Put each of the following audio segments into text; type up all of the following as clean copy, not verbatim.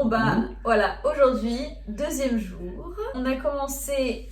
bah voilà, aujourd'hui, deuxième jour. On a commencé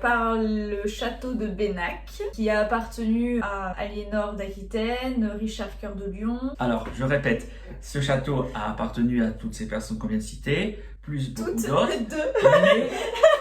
par le château de Bennac, qui a appartenu à Aliénor d'Aquitaine, Richard Cœur de Lion. Alors, je répète, ce château a appartenu à toutes ces personnes qu'on vient de citer, plus beaucoup d'autres. Mais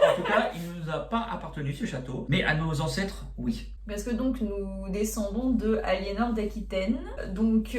en tout cas, il ne nous a pas appartenu ce château, mais à nos ancêtres, oui. Parce que donc nous descendons de Aliénor d'Aquitaine, donc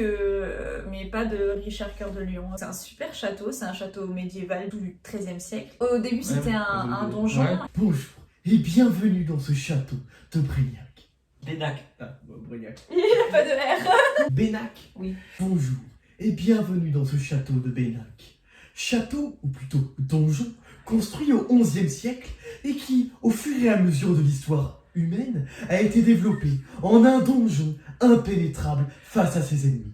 mais pas de Richard Cœur de Lion. C'est un super château, c'est un château médiéval du XIIIe siècle. Au début, c'était un donjon. Ouais. Bonjour et bienvenue dans ce château de Brignac. Bennac. Ah, Brignac. Il n'y a pas de R. Bennac. Oui. Bonjour et bienvenue dans ce château de Bennac. Château, ou plutôt donjon, construit au XIe siècle et qui, au fur et à mesure de l'histoire humaine, a été développé en un donjon impénétrable face à ses ennemis.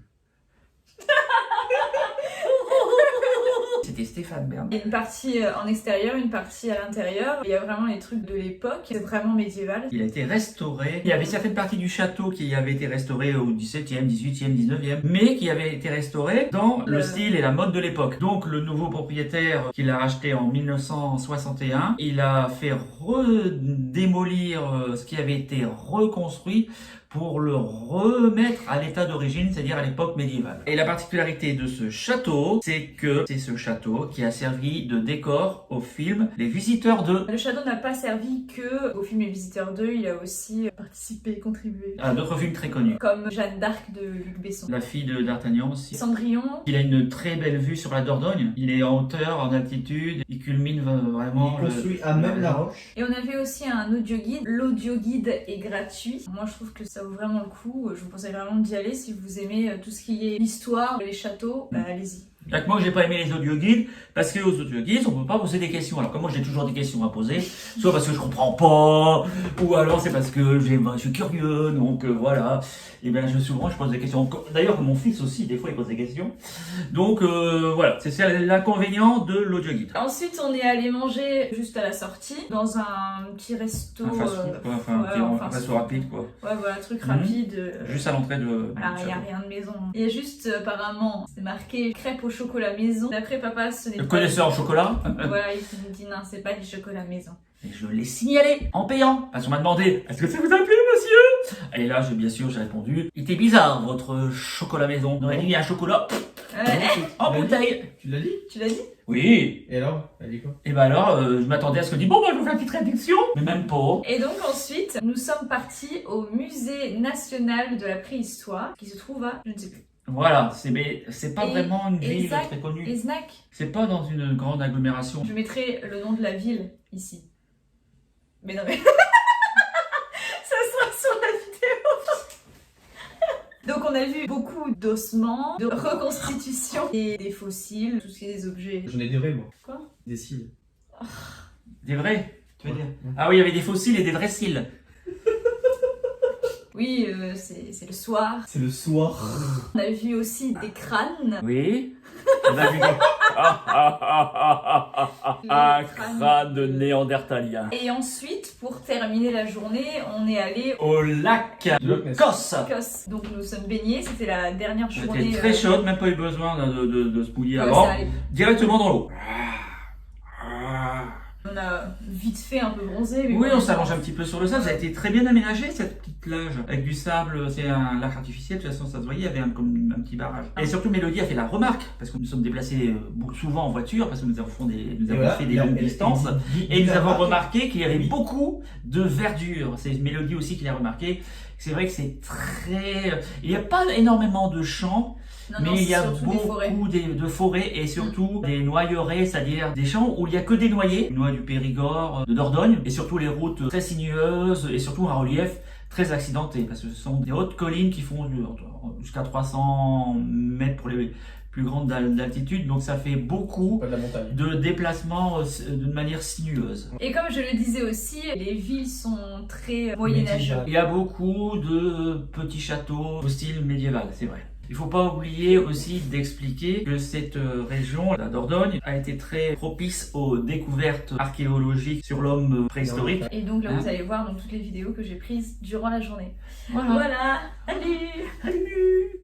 C'était Stéphane Bern. Il y a une partie en extérieur, une partie à l'intérieur. Il y a vraiment les trucs de l'époque, c'est vraiment médiéval. Il a été restauré. Il y avait certaines parties du château qui avaient été restaurées au XVIIe, XVIIIe, XIXe, mais qui avaient été restaurées dans le style et la mode de l'époque. Donc le nouveau propriétaire qui l'a racheté en 1961, il a fait redémolir ce qui avait été reconstruit pour le remettre à l'état d'origine, c'est-à-dire à l'époque médiévale. Et la particularité de ce château, c'est que c'est ce château qui a servi de décor au film Les Visiteurs 2. Le château n'a pas servi que au film Les Visiteurs 2, il a aussi participé, contribué. À d'autres films très connus. Comme Jeanne d'Arc de Luc Besson. La fille de d'Artagnan aussi. Cendrillon. Il a une très belle vue sur la Dordogne. Il est en hauteur, en altitude. Il culmine vraiment. Il construit à même la roche. Et on avait aussi un audio guide. L'audio guide est gratuit. Moi, je trouve que ça vaut vraiment le coup. Je vous conseille vraiment d'y aller si vous aimez tout ce qui est l'histoire, les châteaux. Bah, allez-y. Avec moi, j'ai pas aimé les audio guides parce que aux audio guides, on peut pas poser des questions. Alors que moi, j'ai toujours des questions à poser, soit parce que je comprends pas, ou alors c'est parce que je suis curieux. Donc voilà. Et bien, souvent, je pose des questions. D'ailleurs, mon fils aussi, des fois, il pose des questions. Donc voilà, c'est l'inconvénient de l'audio guide. Ensuite, on est allé manger juste à la sortie dans un petit resto. Un fast-food, un resto rapide, quoi. Ouais, voilà, truc rapide. Juste à l'entrée de. Voilà, il n'y a rien de maison. Il y a juste, apparemment, c'est marqué crêpes au chocolat maison. D'après papa, ce n'est pas. Le connaisseur au chocolat. Voilà, il me dit non, c'est pas du chocolat maison. Et je l'ai signalé en payant. Parce qu'on m'a demandé, est-ce que ça vous a plu, monsieur? Et là, bien sûr, j'ai répondu, il était bizarre, votre chocolat maison. On aurait dit, il y a un chocolat en bouteille. Tu l'as dit? Tu l'as dit? Oui. Et alors? Elle dit quoi? Et ben alors, je m'attendais à ce que dit, bon, bah, je vous fais une petite réduction. Mais même pas. Et donc ensuite, nous sommes partis au musée national de la préhistoire, qui se trouve à, je ne sais plus. Voilà, c'est pas vraiment une ville Eizac, très connue. Eiznac. C'est pas dans une grande agglomération. Je mettrai le nom de la ville ici. Mais non mais... ça sera sur la vidéo. Donc on a vu beaucoup d'ossements, de reconstitutions et des fossiles, tout ce qui est des objets. J'en ai des vrais, moi. Quoi? Des cils. Des vrais, tu veux Ouais. dire? Ah oui, il y avait des fossiles et des vrais cils. Oui, c'est le soir. C'est le soir. On a vu aussi des crânes. Oui. On a vu un crâne de néandertalien. Et ensuite, pour terminer la journée, on est allé Au lac de Kos. Kos. Donc nous sommes baignés, c'était la dernière journée. C'était très chaude, même pas eu besoin de se mouiller Ouais, avant. ça allait. Directement dans l'eau. On a vite fait un peu bronzé. Mais Oui, bon, on s'allonge un petit peu sur le sable. Ça a été très bien aménagé, cette petite plage. Avec du sable, c'est un lac artificiel. De toute façon, ça se voyait, il y avait comme un petit barrage. Et surtout, Mélodie a fait la remarque, parce que nous sommes déplacés souvent en voiture, parce que nous avons fait des longues distances. Et nous avons remarqué qu'il y avait beaucoup de verdure. C'est Mélodie aussi qui l'a remarqué. C'est vrai que c'est très... Il n'y a pas énormément de champs. Mais il y a beaucoup de forêts et surtout des noyeraies, c'est-à-dire des champs où il n'y a que des noyers, noix du Périgord, de Dordogne, et surtout les routes très sinueuses et surtout un relief très accidenté, parce que ce sont des hautes collines qui font jusqu'à 300 mètres pour les plus grandes d'altitude, donc ça fait beaucoup de déplacements de manière sinueuse. Et comme je le disais aussi, les villes sont très moyenâgeuses. Il y a beaucoup de petits châteaux au style médiéval, c'est vrai. Il ne faut pas oublier aussi d'expliquer que cette région, la Dordogne, a été très propice aux découvertes archéologiques sur l'homme préhistorique. Et donc là, vous allez voir dans toutes les vidéos que j'ai prises durant la journée. Voilà. Voilà. Salut. Salut.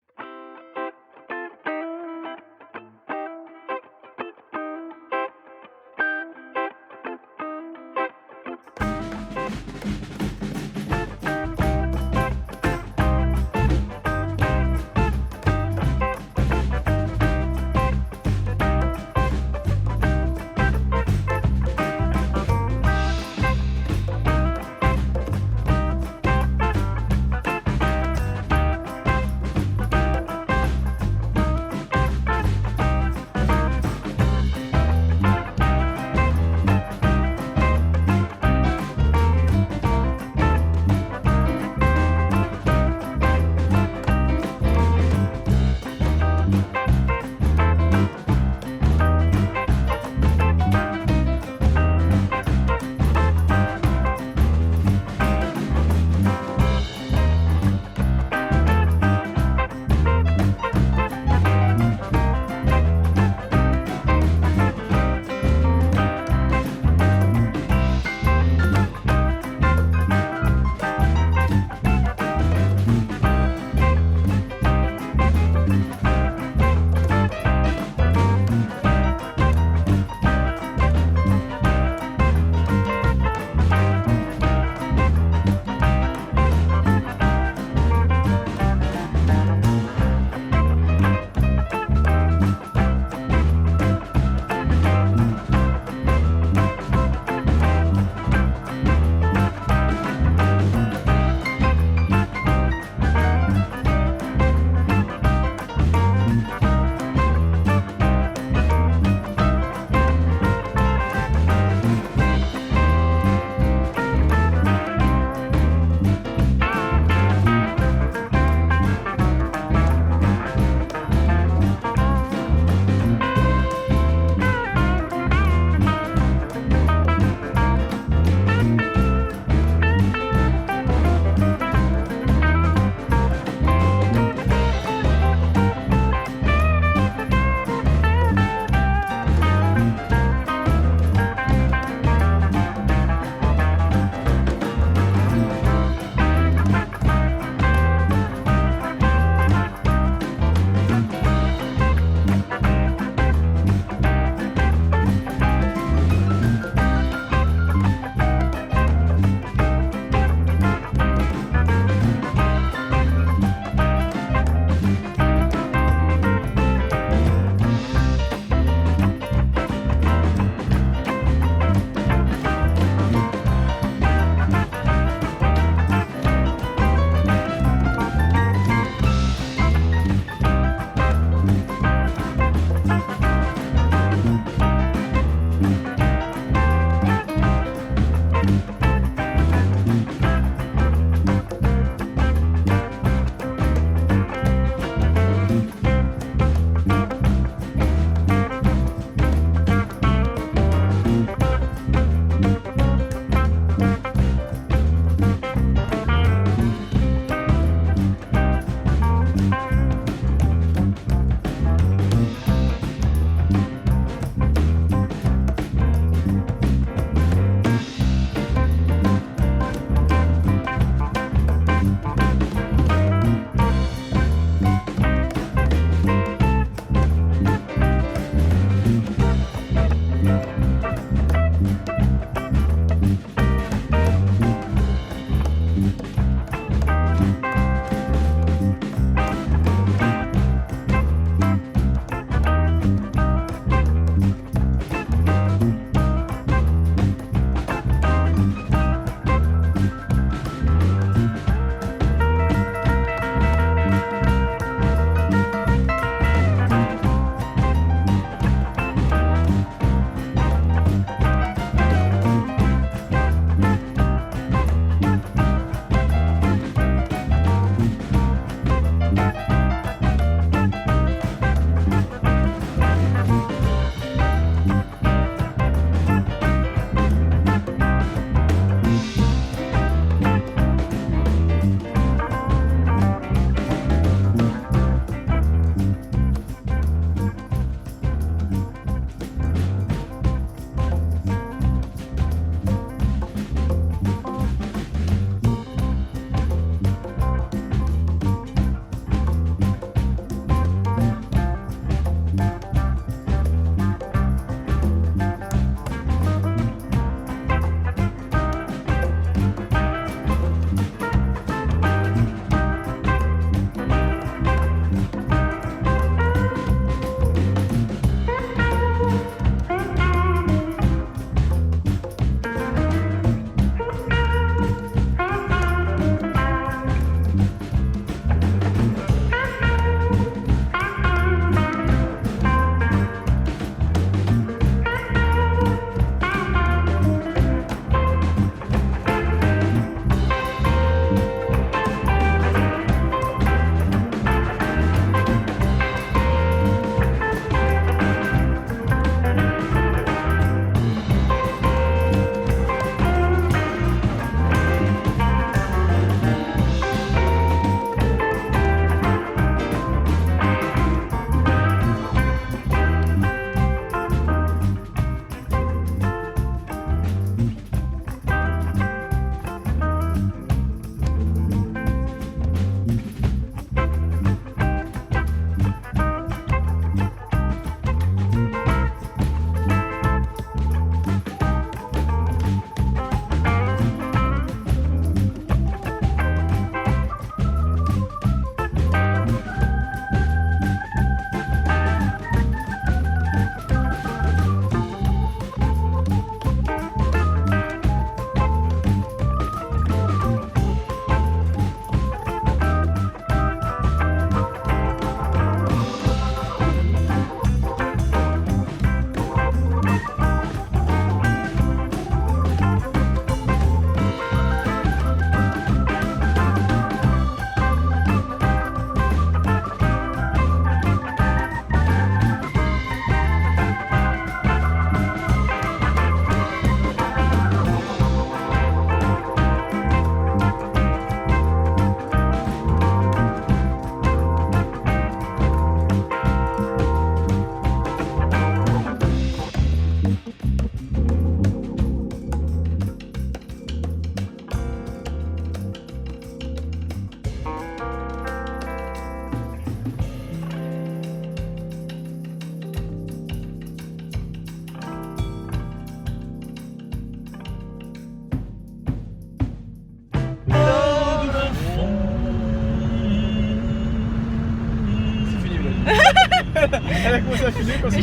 Elle a commencé à filmer quand c'est...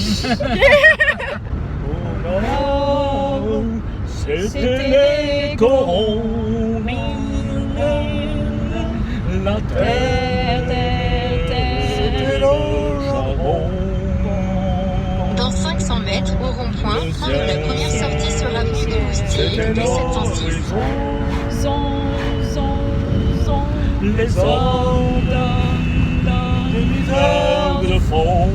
C'était les corons. La C'était le charbon. Dans 500 mètres, au rond-point, prendre la première sortie sur la rue du Moustier, 1706. Les hommes des misères de fond.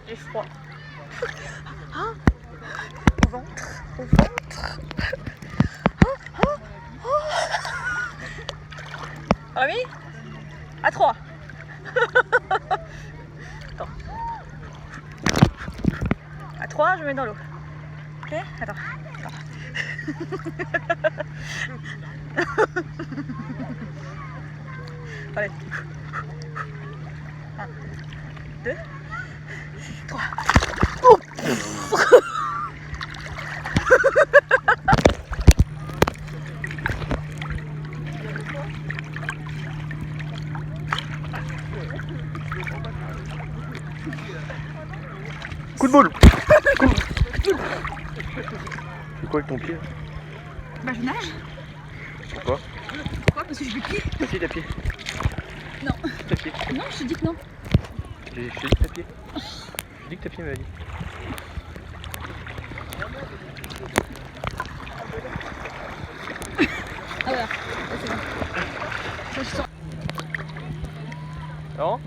J'ai froid. Ah, au ventre, au ventre. Ah oui, à 3. Attends. À 3, je me mets dans l'eau. Ok, attends. Allez. 1, 2, 3. Oh. Coup de boule. C'est quoi avec ton pied? Bah je nage. Pourquoi? Pourquoi? Parce que je vais pied. Ta pied. Non. Ta pied. Non, je te dis que non. Je t'ai dit ta pied. Je dis que ta pied m'a dit. Ah voilà, c'est bon. Ça, je sens. C'est bon?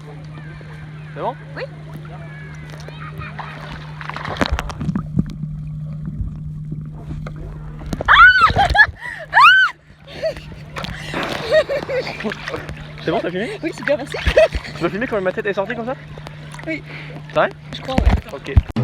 C'est bon? Oui. C'est bon, t'as filmé? Oui, super, merci. Tu peux filmer quand ma tête est sortie comme ça? Oui. C'est vrai? Je crois, ouais. Ok.